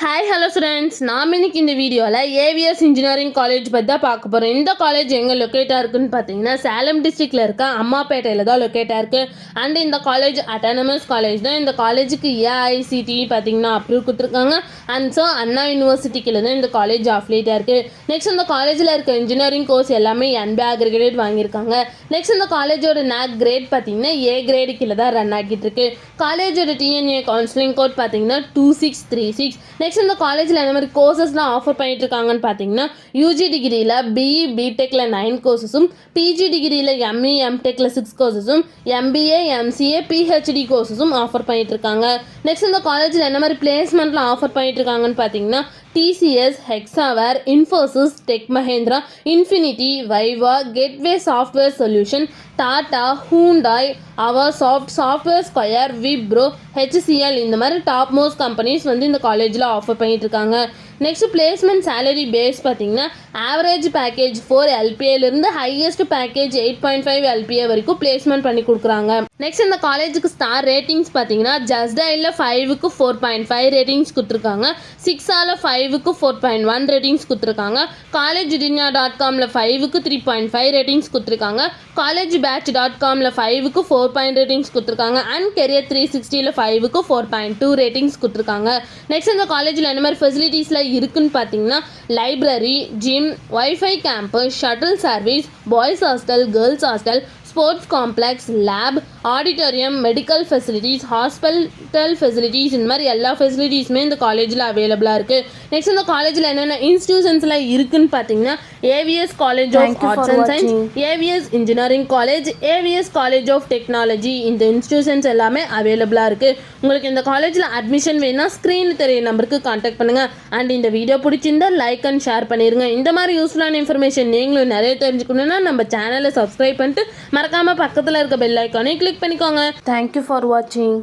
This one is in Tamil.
ஹாய் ஹலோ ஸ்டூடெண்ட்ஸ், நாம் இன்னைக்கு இந்த வீடியோவில் ஏவிஎஸ் இன்ஜினியரிங் காலேஜ் பற்றி தான் பார்க்க போகிறோம். இந்த காலேஜ் எங்கே லொக்கேட்டாக இருக்குன்னு பார்த்தீங்கன்னா சேலம் டிஸ்ட்ரிக்டில் இருக்க அம்மாப்பேட்டையில் தான் லொக்கேட்டாக இருக்குது. அண்ட் இந்த காலேஜ் அட்டானமஸ் காலேஜ் தான். இந்த காலேஜுக்கு ஏஐசிடி பார்த்தீங்கன்னா அப்ரூவ் கொடுத்துருக்காங்க. அண்ட் ஸோ அண்ணா யூனிவர்சிட்டிக்கில் தான் இந்த காலேஜ் அஃபிலியேட்டாக இருக்குது. நெக்ஸ்ட் இந்த காலேஜில் இருக்க இன்ஜினியரிங் கோர்ஸ் எல்லாமே NBA அக்ரிகேட் வாங்கியிருக்காங்க. நெக்ஸ்ட் இந்த காலேஜோட NAC கிரேட் பார்த்தீங்கன்னா A கிரேடு கீழே தான் ரன் ஆகிட்டு இருக்கு. காலேஜோட TNA கவுன்சிலிங் கோட் பார்த்தீங்கன்னா 2636. நெக்ஸ்ட் இந்த காலேஜில் என்ன மாதிரி கோர்சஸ்லாம் ஆஃபர் பண்ணிட்டு இருக்காங்கன்னு பார்த்தீங்கன்னா யூஜி டிகிரியில் பிஇ பிடெக்கில் 9 கோர்சஸும், பிஜி டிகிரியில் ME MTechல 6 கோர்சஸும், MBA MCA PhD கோர்சஸும் ஆஃபர் பண்ணிட்டு இருக்காங்க. நெக்ஸ்ட் இந்த காலேஜில் என்ன மாதிரி பிளேஸ்மெண்ட்லாம் ஆஃபர் பண்ணிட்டு இருக்காங்கன்னு பார்த்தீங்கன்னா TCS, Hexaware, Infosys, Tech Mahindra, Infinity, Viva, Gateway Software Solution, Tata, Hyundai, Avasoft, Software Square, Wipro, HCL இந்த மாதிரி டாப் மோஸ்ட் கம்பெனிஸ் வந்து இந்த காலேஜில் ஆஃபர் பண்ணிட்டு இருக்காங்க. நெக்ஸ்ட் பிளேஸ்மெண்ட் சேலரி பேஸ் பார்த்தீங்கன்னா ஆவரேஜ் பேக்கேஜ் 4 LPAலேருந்து ஹையஸ்ட் பேக்கேஜ் 8.5 LPA வரைக்கும் பிளேஸ்மெண்ட் பண்ணி கொடுக்குறாங்க. நெக்ஸ்ட் இந்த காலேஜுக்கு ஸ்டார் ரேட்டிங்ஸ் பார்த்தீங்கன்னா ஜஸ்டைலில் 5க்கு 4.5 ரேட்டிங்ஸ் கொடுத்துருக்காங்க, 6ஆல் 5க்கு 4.1 ரேட்டிங்ஸ் கொடுத்துருக்காங்க, collegedindia.comல 5க்கு 3.5 ரேட்டிங்ஸ் கொடுத்துருக்காங்க, collegebatch.comல 5க்கு 4 ரேட்டிங்ஸ் கொடுத்துருக்காங்க, அண்ட் கெரியர் 360ல 5க்கு 4.2 ரேட்டிங்ஸ் கொடுத்துருக்காங்க. நெக்ஸ்ட் இந்த காலேஜில் என்ன மாதிரி ஃபெசிலிட்டிஸில் இருக்குன்னு பார்த்தீங்கன்னா library, gym, wifi campus, shuttle service, boys hostel, girls hostel, sports complex, lab, auditorium, medical facilities, hospital facilities இந்த மாதிரி எல்லா ஃபெசிலிட்டிஸுமே இந்த காலேஜில் அவைலபிளாக இருக்குது. நெக்ஸ்ட் இந்த காலேஜில் என்னென்ன இன்ஸ்டியூஷன்ஸில் இருக்குன்னு பார்த்தீங்கன்னா AVS college of arts and science, AVS engineering college, AVS college of technology இந்த இன்ஸ்டியூஷன்ஸ் எல்லாமே அவைலபிளாக இருக்குது. உங்களுக்கு இந்த காலேஜில் அட்மிஷன் வேணும்னா ஸ்க்ரீனில் தெரிய நம்பருக்கு கான்டாக்ட் பண்ணுங்கள். அண்ட் இந்த வீடியோ பிடிச்சிருந்தா லைக் அண்ட் ஷேர் பண்ணிடுங்க. இந்த மாதிரி யூஸ்ஃபுல்லான இன்ஃபர்மேஷன் நீங்களும் நிறைய தெரிஞ்சுக்கணுன்னா நம்ம சேனலை சப்ஸ்கிரைப் பண்ணிட்டு மறக்காமல் பக்கத்தில் இருக்க பெல் ஐக்கானை கிளிக் பண்ணிக்கோங்க. Thank you for watching.